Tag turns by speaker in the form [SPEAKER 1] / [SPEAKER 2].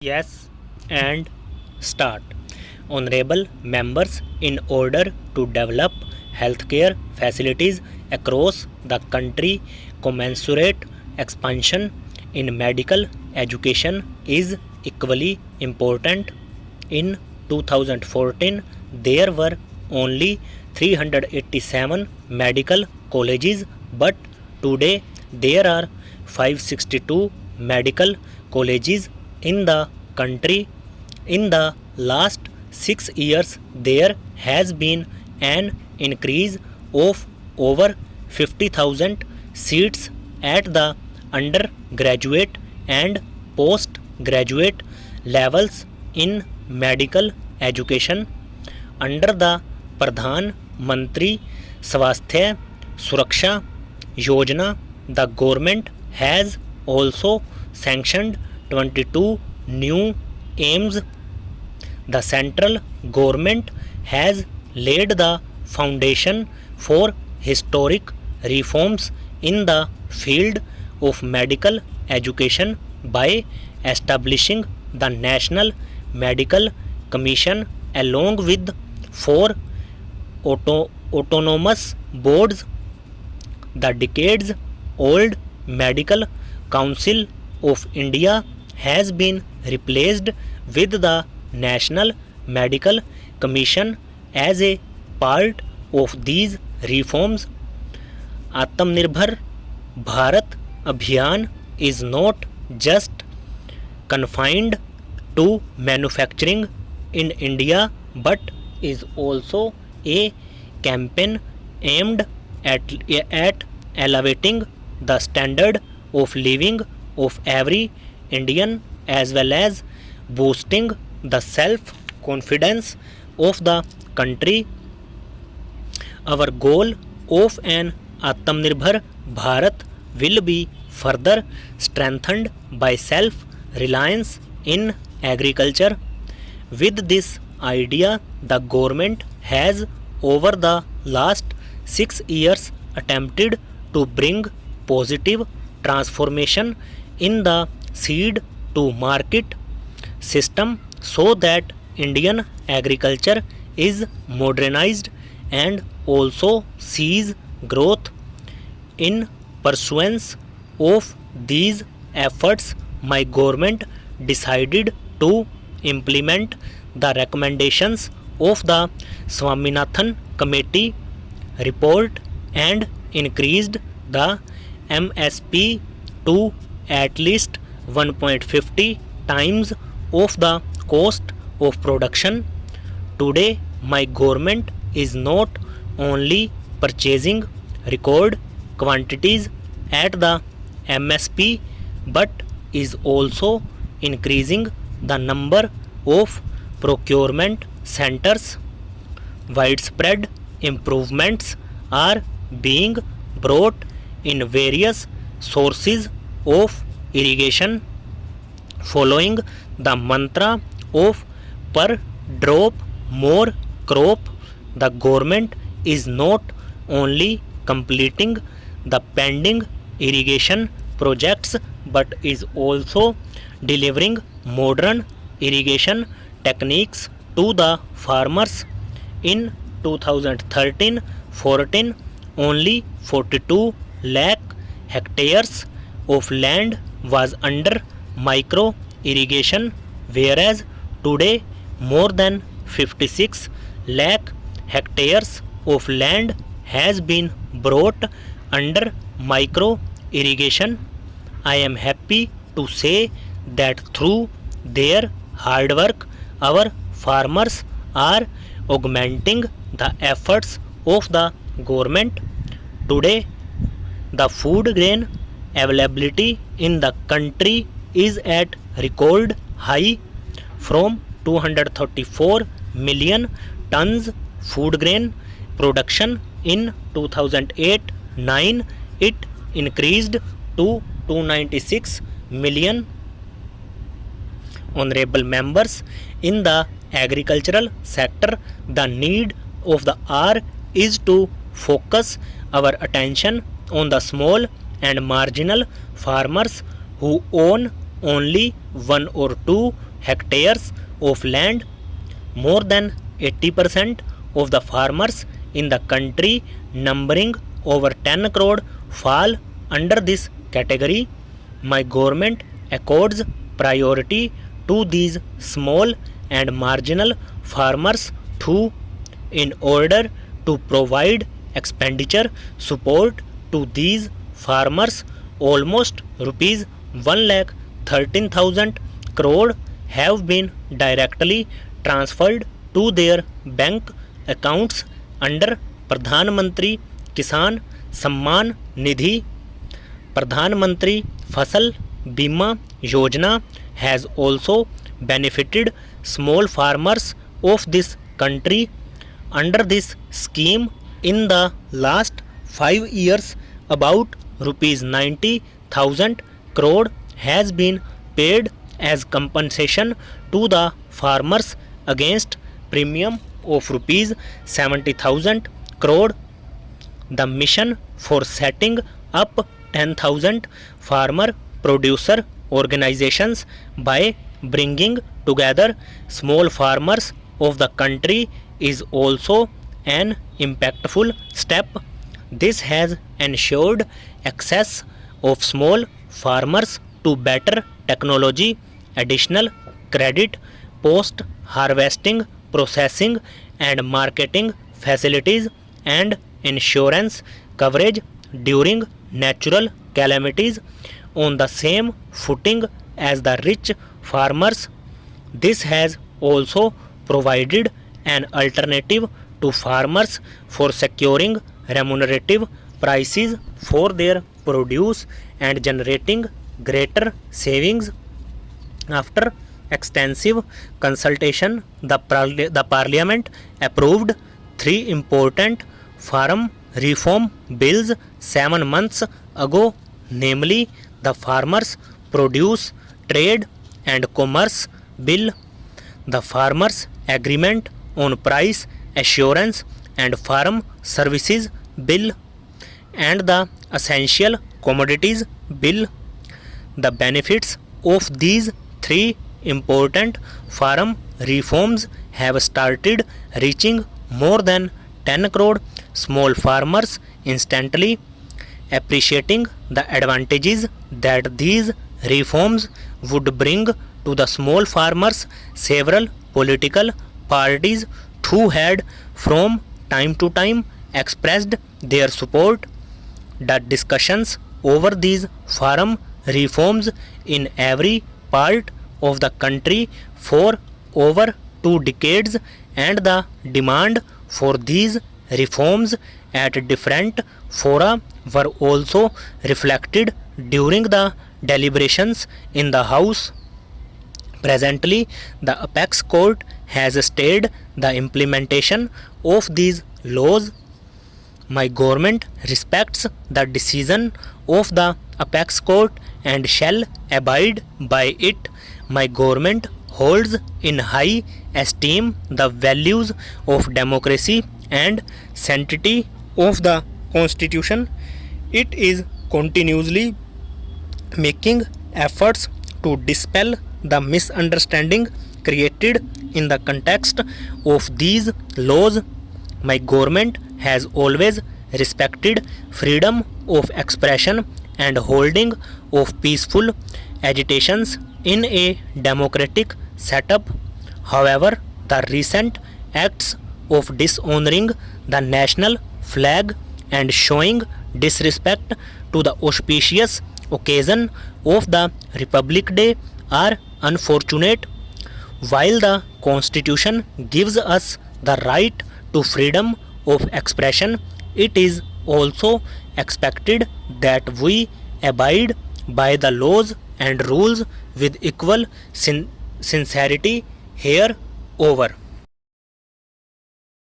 [SPEAKER 1] Yes, and start. Honorable members, in order to develop healthcare facilities across the country, commensurate expansion in medical education is equally important. In 2014, there were only 387 medical colleges, but today there are 562 medical colleges in the country. In the last 6 years, there has been an increase of over 50,000 seats at the undergraduate and postgraduate levels in medical education. Under the Pradhan Mantri Swasthya Suraksha Yojana, the government has also sanctioned 22 new aims. The central government has laid the foundation for historic reforms in the field of medical education by establishing the National Medical Commission along with 4 autonomous boards. The decades old Medical Council of India has been replaced with the National Medical Commission as a part of these reforms. Atmanirbhar Bharat Abhiyan is not just confined to manufacturing in India but is also a campaign aimed at elevating the standard of living of every Indian as well as boosting the self confidence of the country. Our goal of an Atmanirbhar Bharat will be further strengthened by self reliance in agriculture. With this idea, the government has over the last 6 years attempted to bring positive transformation in the seed to market system so that Indian agriculture is modernized and also sees growth. In pursuance of these efforts, my government decided to implement the recommendations of the Swaminathan Committee report and increased the MSP to at least 1.50 times of the cost of production. Today, my government is not only purchasing record quantities at the MSP but is also increasing the number of procurement centers. Widespread improvements are being brought in various sources of irrigation. Following the mantra of per drop more crop, the government is not only completing the pending irrigation projects but is also delivering modern irrigation techniques to the farmers. In 2013-14, only 42 lakh hectares of land was under micro irrigation, whereas today more than 56 lakh hectares of land has been brought under micro irrigation. I am happy to say that through their hard work, our farmers are augmenting the efforts of the government. Today, the food grain availability in the country is at record high. From 234 million tons food grain production in 2008-9, it increased to 296 million. Honorable members, in the agricultural sector, the need of the hour is to focus our attention on the small and marginal farmers who own only 1 or 2 hectares of land. More than 80% of the farmers in the country, numbering over 10 crore, fall under this category. My government accords priority to these small and marginal farmers too, in order to provide expenditure support to these farmers. Almost rupees 1,13,000 crore have been directly transferred to their bank accounts under Pradhan Mantri Kisan Samman Nidhi. Pradhan Mantri Fasal Bima Yojana has also benefited small farmers of this country. Under this scheme, in the last 5 years, about rupees 90,000 crore has been paid as compensation to the farmers against premium of rupees 70,000 crore. The mission for setting up 10,000 farmer producer organizations by bringing together small farmers of the country is also an impactful step. This has ensured access of small farmers to better technology, additional credit, post harvesting processing and marketing facilities, and insurance coverage during natural calamities on the same footing as the rich farmers. This has also provided an alternative to farmers for securing remunerative prices for their produce and generating greater savings. After extensive consultation, the Parliament approved 3 important farm reform bills 7 months ago, namely the Farmers Produce Trade and Commerce Bill, the Farmers Agreement on Price Assurance and Farm Services Bill, and the Essential Commodities Bill. The benefits of these 3 important farm reforms have started reaching more than 10 crore small farmers instantly. Appreciating the advantages that these reforms would bring to the small farmers, several political parties who had from time to time expressed their support. The discussions over these farm reforms in every part of the country for over 2 decades, and the demand for these reforms at different fora were also reflected during the deliberations in the House. Presently, the Apex Court has stayed the implementation of these laws. My government respects the decision of the Apex Court and shall abide by it. My government holds in high esteem the values of democracy and sanctity of the Constitution. It is continuously making efforts to dispel the misunderstanding created in the context of these laws. My government has always respected freedom of expression and holding of peaceful agitations in a democratic setup. However, the recent acts of dishonoring the national flag and showing disrespect to the auspicious occasion of the Republic Day are unfortunate. While the Constitution gives us the right to freedom of expression, it is also expected that we abide by the laws and rules with equal sincerity. Here over.